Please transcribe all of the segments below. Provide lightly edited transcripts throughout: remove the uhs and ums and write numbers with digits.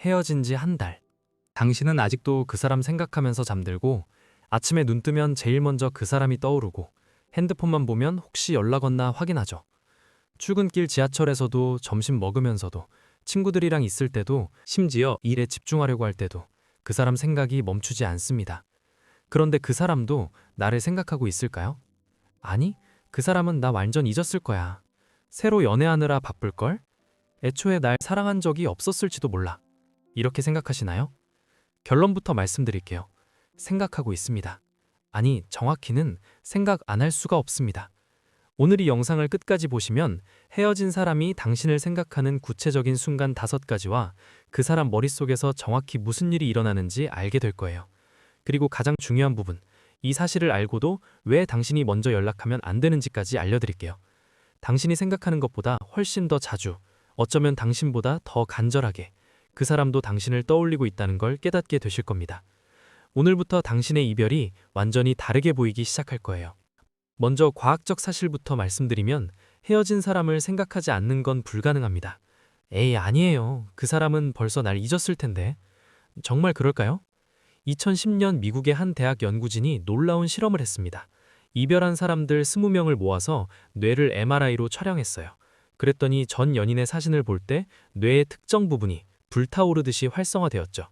헤어진 지 한 달. 당신은 아직도 그 사람 생각하면서 잠들고 아침에 눈 뜨면 제일 먼저 그 사람이 떠오르고 핸드폰만 보면 혹시 연락 왔나 확인하죠. 출근길 지하철에서도 점심 먹으면서도 친구들이랑 있을 때도 심지어 일에 집중하려고 할 때도 그 사람 생각이 멈추지 않습니다. 그런데 그 사람도 나를 생각하고 있을까요? 아니, 그 사람은 나 완전 잊었을 거야. 새로 연애하느라 바쁠걸? 애초에 날 사랑한 적이 없었을지도 몰라. 이렇게 생각하시나요? 결론부터 말씀드릴게요. 생각하고 있습니다. 아니, 정확히는 생각 안 할 수가 없습니다. 오늘 이 영상을 끝까지 보시면 헤어진 사람이 당신을 생각하는 구체적인 순간 5가지와 그 사람 머릿속에서 정확히 무슨 일이 일어나는지 알게 될 거예요. 그리고 가장 중요한 부분, 이 사실을 알고도 왜 당신이 먼저 연락하면 안 되는지까지 알려드릴게요. 당신이 생각하는 것보다 훨씬 더 자주, 어쩌면 당신보다 더 간절하게 그 사람도 당신을 떠올리고 있다는 걸 깨닫게 되실 겁니다. 오늘부터 당신의 이별이 완전히 다르게 보이기 시작할 거예요. 먼저 과학적 사실부터 말씀드리면 헤어진 사람을 생각하지 않는 건 불가능합니다. 에이, 아니에요. 그 사람은 벌써 날 잊었을 텐데. 정말 그럴까요? 2010년 미국의 한 대학 연구진이 놀라운 실험을 했습니다. 이별한 사람들 20명을 모아서 뇌를 MRI로 촬영했어요. 그랬더니 전 연인의 사진을 볼 때 뇌의 특정 부분이 불타오르듯이 활성화되었죠.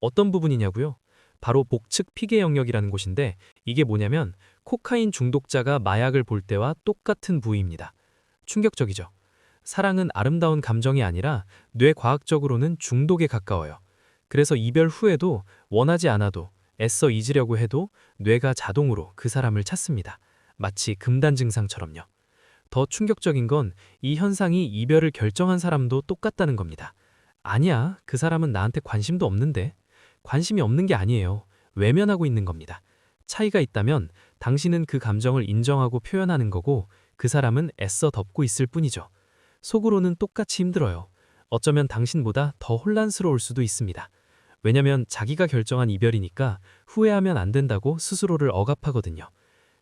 어떤 부분이냐고요? 바로 복측 피계 영역이라는 곳인데 이게 뭐냐면 코카인 중독자가 마약을 볼 때와 똑같은 부위입니다. 충격적이죠? 사랑은 아름다운 감정이 아니라 뇌과학적으로는 중독에 가까워요. 그래서 이별 후에도 원하지 않아도 애써 잊으려고 해도 뇌가 자동으로 그 사람을 찾습니다. 마치 금단 증상처럼요. 더 충격적인 건 이 현상이 이별을 결정한 사람도 똑같다는 겁니다. 아니야, 그 사람은 나한테 관심도 없는데. 관심이 없는 게 아니에요. 외면하고 있는 겁니다. 차이가 있다면 당신은 그 감정을 인정하고 표현하는 거고 그 사람은 애써 덮고 있을 뿐이죠. 속으로는 똑같이 힘들어요. 어쩌면 당신보다 더 혼란스러울 수도 있습니다. 왜냐면 자기가 결정한 이별이니까 후회하면 안 된다고 스스로를 억압하거든요.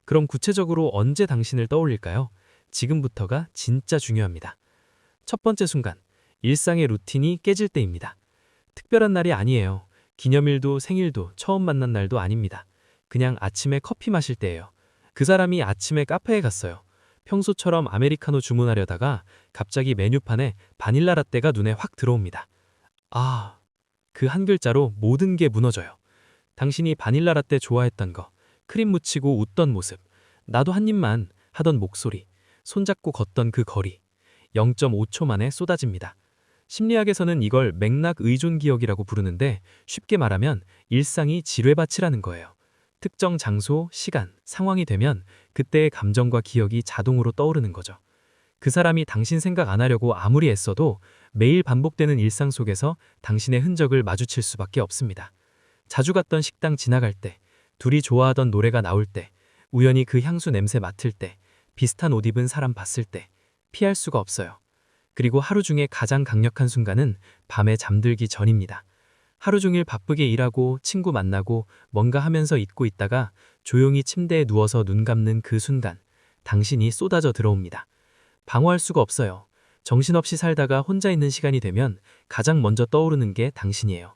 그럼 구체적으로 언제 당신을 떠올릴까요? 지금부터가 진짜 중요합니다. 첫 번째 순간, 일상의 루틴이 깨질 때입니다. 특별한 날이 아니에요. 기념일도 생일도 처음 만난 날도 아닙니다. 그냥 아침에 커피 마실 때예요. 그 사람이 아침에 카페에 갔어요. 평소처럼 아메리카노 주문하려다가 갑자기 메뉴판에 바닐라 라떼가 눈에 확 들어옵니다. 아, 그 한 글자로 모든 게 무너져요. 당신이 바닐라 라떼 좋아했던 거, 크림 묻히고 웃던 모습, 나도 한 입만 하던 목소리, 손잡고 걷던 그 거리, 0.5초 만에 쏟아집니다. 심리학에서는 이걸 맥락 의존 기억이라고 부르는데 쉽게 말하면 일상이 지뢰밭이라는 거예요. 특정 장소, 시간, 상황이 되면 그때의 감정과 기억이 자동으로 떠오르는 거죠. 그 사람이 당신 생각 안 하려고 아무리 애써도 매일 반복되는 일상 속에서 당신의 흔적을 마주칠 수밖에 없습니다. 자주 갔던 식당 지나갈 때, 둘이 좋아하던 노래가 나올 때, 우연히 그 향수 냄새 맡을 때, 비슷한 옷 입은 사람 봤을 때 피할 수가 없어요. 그리고 하루 중에 가장 강력한 순간은 밤에 잠들기 전입니다. 하루 종일 바쁘게 일하고 친구 만나고 뭔가 하면서 잊고 있다가 조용히 침대에 누워서 눈 감는 그 순간, 당신이 쏟아져 들어옵니다. 방어할 수가 없어요. 정신없이 살다가 혼자 있는 시간이 되면 가장 먼저 떠오르는 게 당신이에요.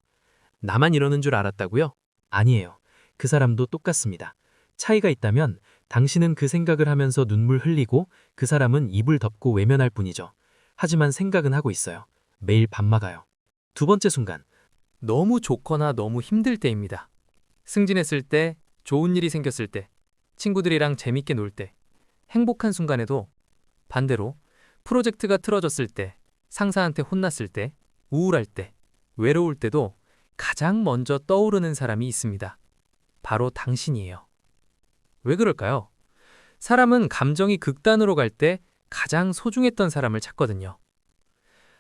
나만 이러는 줄 알았다고요? 아니에요. 그 사람도 똑같습니다. 차이가 있다면 당신은 그 생각을 하면서 눈물 흘리고 그 사람은 입을 덮고 외면할 뿐이죠. 하지만 생각은 하고 있어요. 매일 밤 막아요. 두 번째 순간, 너무 좋거나 너무 힘들 때입니다. 승진했을 때, 좋은 일이 생겼을 때, 친구들이랑 재밌게 놀 때, 행복한 순간에도 반대로 프로젝트가 틀어졌을 때, 상사한테 혼났을 때, 우울할 때, 외로울 때도 가장 먼저 떠오르는 사람이 있습니다. 바로 당신이에요. 왜 그럴까요? 사람은 감정이 극단으로 갈 때 가장 소중했던 사람을 찾거든요.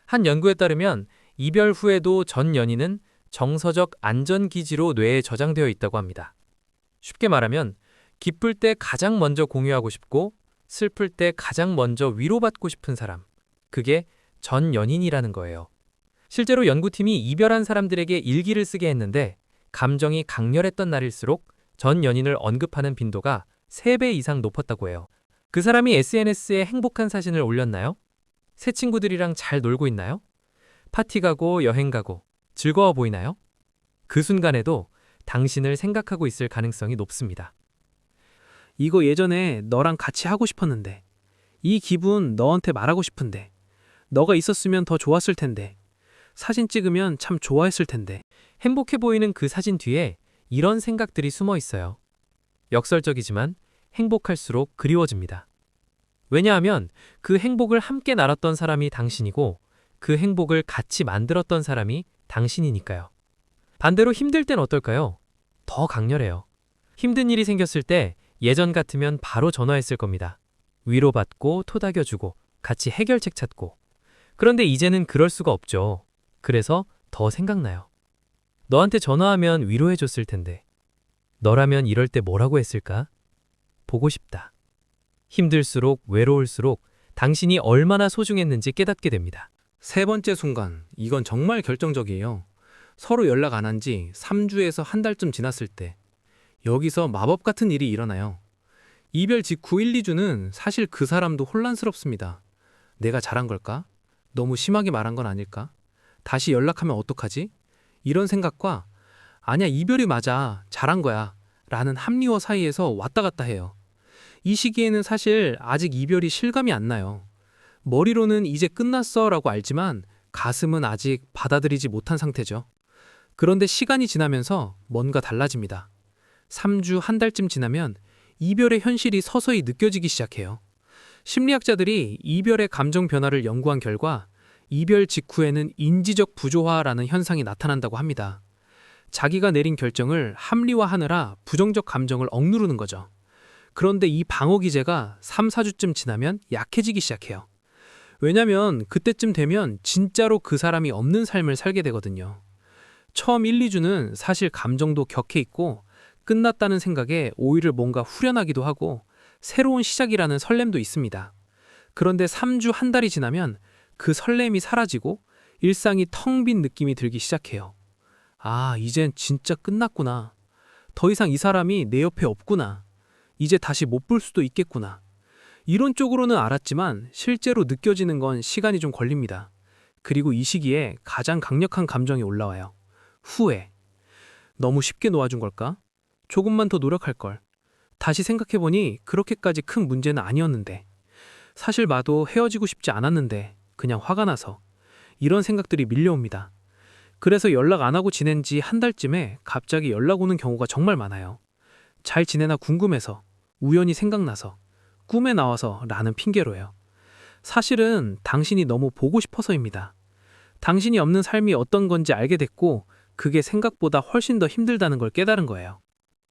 한 연구에 따르면 이별 후에도 전 연인은 정서적 안전기지로 뇌에 저장되어 있다고 합니다. 쉽게 말하면 기쁠 때 가장 먼저 공유하고 싶고 슬플 때 가장 먼저 위로받고 싶은 사람, 그게 전 연인이라는 거예요. 실제로 연구팀이 이별한 사람들에게 일기를 쓰게 했는데 감정이 강렬했던 날일수록 전 연인을 언급하는 빈도가 3배 이상 높았다고 해요. 그 사람이 SNS에 행복한 사진을 올렸나요? 새 친구들이랑 잘 놀고 있나요? 파티 가고 여행 가고 즐거워 보이나요? 그 순간에도 당신을 생각하고 있을 가능성이 높습니다. 이거 예전에 너랑 같이 하고 싶었는데. 이 기분 너한테 말하고 싶은데. 너가 있었으면 더 좋았을 텐데. 사진 찍으면 참 좋아했을 텐데. 행복해 보이는 그 사진 뒤에 이런 생각들이 숨어 있어요. 역설적이지만 행복할수록 그리워집니다. 왜냐하면 그 행복을 함께 나눴던 사람이 당신이고 그 행복을 같이 만들었던 사람이 당신이니까요. 반대로 힘들 땐 어떨까요? 더 강렬해요. 힘든 일이 생겼을 때 예전 같으면 바로 전화했을 겁니다. 위로받고 토닥여주고 같이 해결책 찾고. 그런데 이제는 그럴 수가 없죠. 그래서 더 생각나요. 너한테 전화하면 위로해줬을 텐데. 너라면 이럴 때 뭐라고 했을까? 보고 싶다. 힘들수록 외로울수록 당신이 얼마나 소중했는지 깨닫게 됩니다. 세 번째 순간, 이건 정말 결정적이에요. 서로 연락 안 한 지 3주에서 한 달쯤 지났을 때. 여기서 마법 같은 일이 일어나요. 이별 직후 1, 2주는 사실 그 사람도 혼란스럽습니다. 내가 잘한 걸까? 너무 심하게 말한 건 아닐까? 다시 연락하면 어떡하지? 이런 생각과 아니야, 이별이 맞아, 잘한 거야 라는 합리화 사이에서 왔다 갔다 해요. 이 시기에는 사실 아직 이별이 실감이 안 나요. 머리로는 이제 끝났어 라고 알지만 가슴은 아직 받아들이지 못한 상태죠. 그런데 시간이 지나면서 뭔가 달라집니다. 3주, 한 달쯤 지나면 이별의 현실이 서서히 느껴지기 시작해요. 심리학자들이 이별의 감정 변화를 연구한 결과 이별 직후에는 인지적 부조화라는 현상이 나타난다고 합니다. 자기가 내린 결정을 합리화하느라 부정적 감정을 억누르는 거죠. 그런데 이 방어 기제가 3, 4주쯤 지나면 약해지기 시작해요. 왜냐면 그때쯤 되면 진짜로 그 사람이 없는 삶을 살게 되거든요. 처음 1, 2주는 사실 감정도 격해 있고 끝났다는 생각에 오히려 뭔가 후련하기도 하고 새로운 시작이라는 설렘도 있습니다. 그런데 3주, 한 달이 지나면 그 설렘이 사라지고 일상이 텅 빈 느낌이 들기 시작해요. 아, 이젠 진짜 끝났구나. 더 이상 이 사람이 내 옆에 없구나. 이제 다시 못 볼 수도 있겠구나. 이론 쪽으로는 알았지만 실제로 느껴지는 건 시간이 좀 걸립니다. 그리고 이 시기에 가장 강력한 감정이 올라와요. 후회. 너무 쉽게 놓아준 걸까? 조금만 더 노력할 걸. 다시 생각해보니 그렇게까지 큰 문제는 아니었는데. 사실 나도 헤어지고 싶지 않았는데 그냥 화가 나서. 이런 생각들이 밀려옵니다. 그래서 연락 안 하고 지낸 지 한 달쯤에 갑자기 연락 오는 경우가 정말 많아요. 잘 지내나 궁금해서, 우연히 생각나서, 꿈에 나와서 라는 핑계로요. 사실은 당신이 너무 보고 싶어서입니다. 당신이 없는 삶이 어떤 건지 알게 됐고 그게 생각보다 훨씬 더 힘들다는 걸 깨달은 거예요.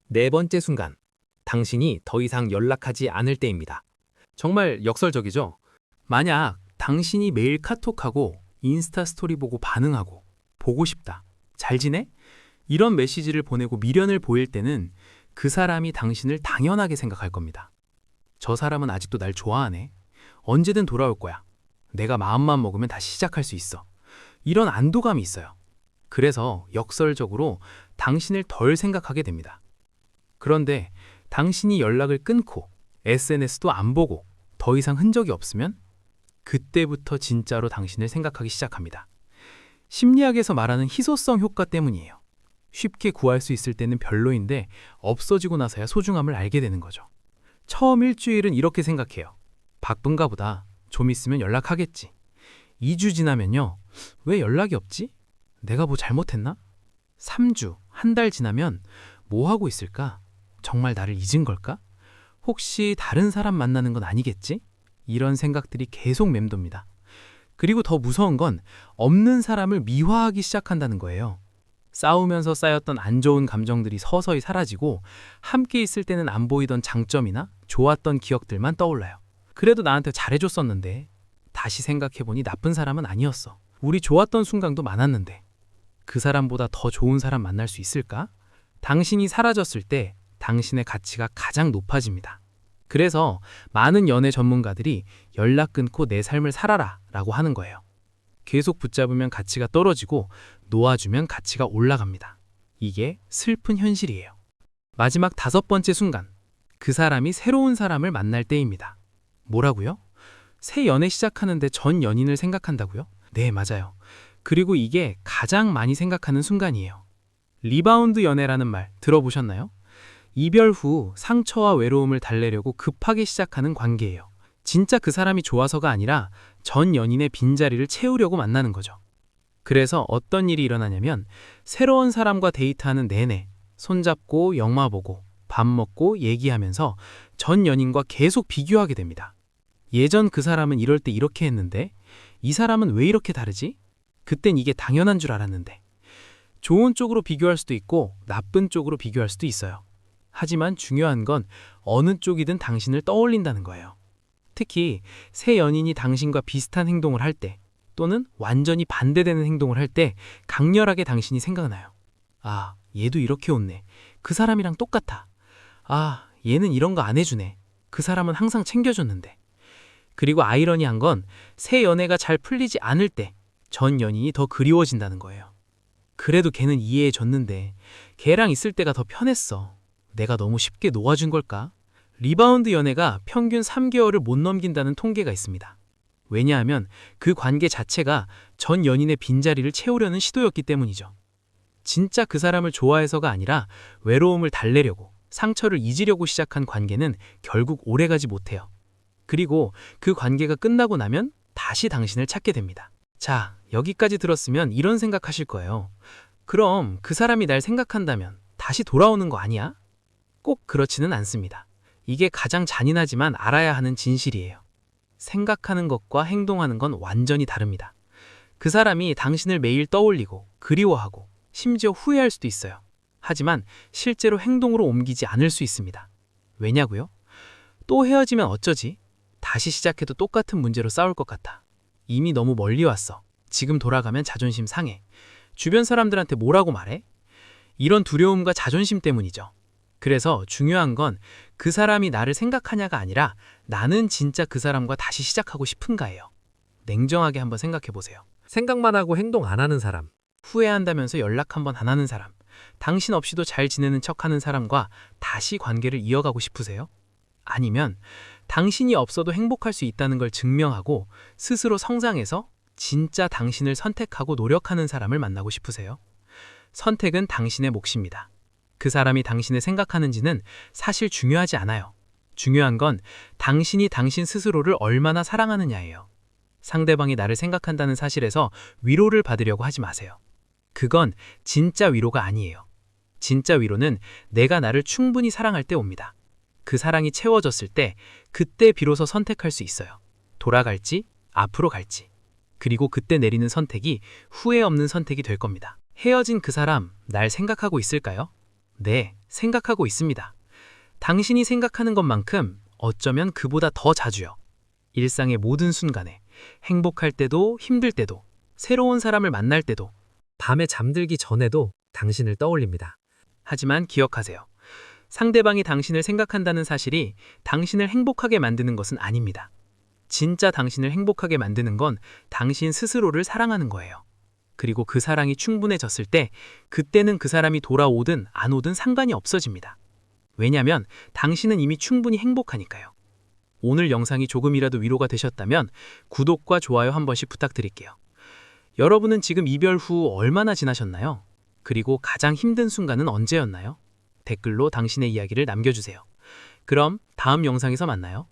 네 번째 순간, 당신이 더 이상 연락하지 않을 때입니다. 정말 역설적이죠? 만약 당신이 매일 카톡하고 인스타 스토리 보고 반응하고 보고 싶다, 잘 지내? 이런 메시지를 보내고 미련을 보일 때는 그 사람이 당신을 당연하게 생각할 겁니다. 저 사람은 아직도 날 좋아하네. 언제든 돌아올 거야. 내가 마음만 먹으면 다시 시작할 수 있어. 이런 안도감이 있어요. 그래서 역설적으로 당신을 덜 생각하게 됩니다. 그런데 당신이 연락을 끊고 SNS도 안 보고 더 이상 흔적이 없으면 그때부터 진짜로 당신을 생각하기 시작합니다. 심리학에서 말하는 희소성 효과 때문이에요. 쉽게 구할 수 있을 때는 별로인데 없어지고 나서야 소중함을 알게 되는 거죠. 처음 일주일은 이렇게 생각해요. 바쁜가 보다. 좀 있으면 연락하겠지. 2주 지나면요. 왜 연락이 없지? 내가 뭐 잘못했나? 3주, 한 달 지나면 뭐 하고 있을까? 정말 나를 잊은 걸까? 혹시 다른 사람 만나는 건 아니겠지? 이런 생각들이 계속 맴돕니다. 그리고 더 무서운 건 없는 사람을 미화하기 시작한다는 거예요. 싸우면서 쌓였던 안 좋은 감정들이 서서히 사라지고 함께 있을 때는 안 보이던 장점이나 좋았던 기억들만 떠올라요. 그래도 나한테 잘해줬었는데, 다시 생각해보니 나쁜 사람은 아니었어. 우리 좋았던 순간도 많았는데 그 사람보다 더 좋은 사람 만날 수 있을까? 당신이 사라졌을 때 당신의 가치가 가장 높아집니다. 그래서 많은 연애 전문가들이 연락 끊고 내 삶을 살아라 라고 하는 거예요. 계속 붙잡으면 가치가 떨어지고 놓아주면 가치가 올라갑니다. 이게 슬픈 현실이에요. 마지막 5번째 순간, 그 사람이 새로운 사람을 만날 때입니다. 뭐라고요? 새 연애 시작하는데 전 연인을 생각한다고요? 네, 맞아요. 그리고 이게 가장 많이 생각하는 순간이에요. 리바운드 연애라는 말 들어보셨나요? 이별 후 상처와 외로움을 달래려고 급하게 시작하는 관계예요. 진짜 그 사람이 좋아서가 아니라 전 연인의 빈자리를 채우려고 만나는 거죠. 그래서 어떤 일이 일어나냐면 새로운 사람과 데이트하는 내내 손잡고 영화 보고 밥 먹고 얘기하면서 전 연인과 계속 비교하게 됩니다. 예전 그 사람은 이럴 때 이렇게 했는데 이 사람은 왜 이렇게 다르지? 그땐 이게 당연한 줄 알았는데. 좋은 쪽으로 비교할 수도 있고 나쁜 쪽으로 비교할 수도 있어요. 하지만 중요한 건 어느 쪽이든 당신을 떠올린다는 거예요. 특히 새 연인이 당신과 비슷한 행동을 할 때 또는 완전히 반대되는 행동을 할 때 강렬하게 당신이 생각나요. 아, 얘도 이렇게 웃네. 그 사람이랑 똑같아. 아, 얘는 이런 거 안 해주네. 그 사람은 항상 챙겨줬는데. 그리고 아이러니한 건 새 연애가 잘 풀리지 않을 때 전 연인이 더 그리워진다는 거예요. 그래도 걔는 이해해줬는데 걔랑 있을 때가 더 편했어. 내가 너무 쉽게 놓아준 걸까? 리바운드 연애가 평균 3개월을 못 넘긴다는 통계가 있습니다. 왜냐하면 그 관계 자체가 전 연인의 빈자리를 채우려는 시도였기 때문이죠. 진짜 그 사람을 좋아해서가 아니라 외로움을 달래려고 상처를 잊으려고 시작한 관계는 결국 오래가지 못해요. 그리고 그 관계가 끝나고 나면 다시 당신을 찾게 됩니다. 자, 여기까지 들었으면 이런 생각하실 거예요. 그럼 그 사람이 날 생각한다면 다시 돌아오는 거 아니야? 꼭 그렇지는 않습니다. 이게 가장 잔인하지만 알아야 하는 진실이에요. 생각하는 것과 행동하는 건 완전히 다릅니다. 그 사람이 당신을 매일 떠올리고 그리워하고 심지어 후회할 수도 있어요. 하지만 실제로 행동으로 옮기지 않을 수 있습니다. 왜냐고요? 또 헤어지면 어쩌지? 다시 시작해도 똑같은 문제로 싸울 것 같아. 이미 너무 멀리 왔어. 지금 돌아가면 자존심 상해. 주변 사람들한테 뭐라고 말해? 이런 두려움과 자존심 때문이죠. 그래서 중요한 건 그 사람이 나를 생각하냐가 아니라 나는 진짜 그 사람과 다시 시작하고 싶은가예요. 냉정하게 한번 생각해 보세요. 생각만 하고 행동 안 하는 사람. 후회한다면서 연락 한번 안 하는 사람, 당신 없이도 잘 지내는 척하는 사람과 다시 관계를 이어가고 싶으세요? 아니면 당신이 없어도 행복할 수 있다는 걸 증명하고 스스로 성장해서 진짜 당신을 선택하고 노력하는 사람을 만나고 싶으세요? 선택은 당신의 몫입니다. 그 사람이 당신을 생각하는지는 사실 중요하지 않아요. 중요한 건 당신이 당신 스스로를 얼마나 사랑하느냐예요. 상대방이 나를 생각한다는 사실에서 위로를 받으려고 하지 마세요. 그건 진짜 위로가 아니에요. 진짜 위로는 내가 나를 충분히 사랑할 때 옵니다. 그 사랑이 채워졌을 때 그때 비로소 선택할 수 있어요. 돌아갈지, 앞으로 갈지. 그리고 그때 내리는 선택이 후회 없는 선택이 될 겁니다. 헤어진 그 사람, 날 생각하고 있을까요? 네, 생각하고 있습니다. 당신이 생각하는 것만큼 어쩌면 그보다 더 자주요. 일상의 모든 순간에, 행복할 때도 힘들 때도, 새로운 사람을 만날 때도, 밤에 잠들기 전에도 당신을 떠올립니다. 하지만 기억하세요. 상대방이 당신을 생각한다는 사실이 당신을 행복하게 만드는 것은 아닙니다. 진짜 당신을 행복하게 만드는 건 당신 스스로를 사랑하는 거예요. 그리고 그 사랑이 충분해졌을 때 그때는 그 사람이 돌아오든 안 오든 상관이 없어집니다. 왜냐면 당신은 이미 충분히 행복하니까요. 오늘 영상이 조금이라도 위로가 되셨다면 구독과 좋아요 한 번씩 부탁드릴게요. 여러분은 지금 이별 후 얼마나 지나셨나요? 그리고 가장 힘든 순간은 언제였나요? 댓글로 당신의 이야기를 남겨주세요. 그럼 다음 영상에서 만나요.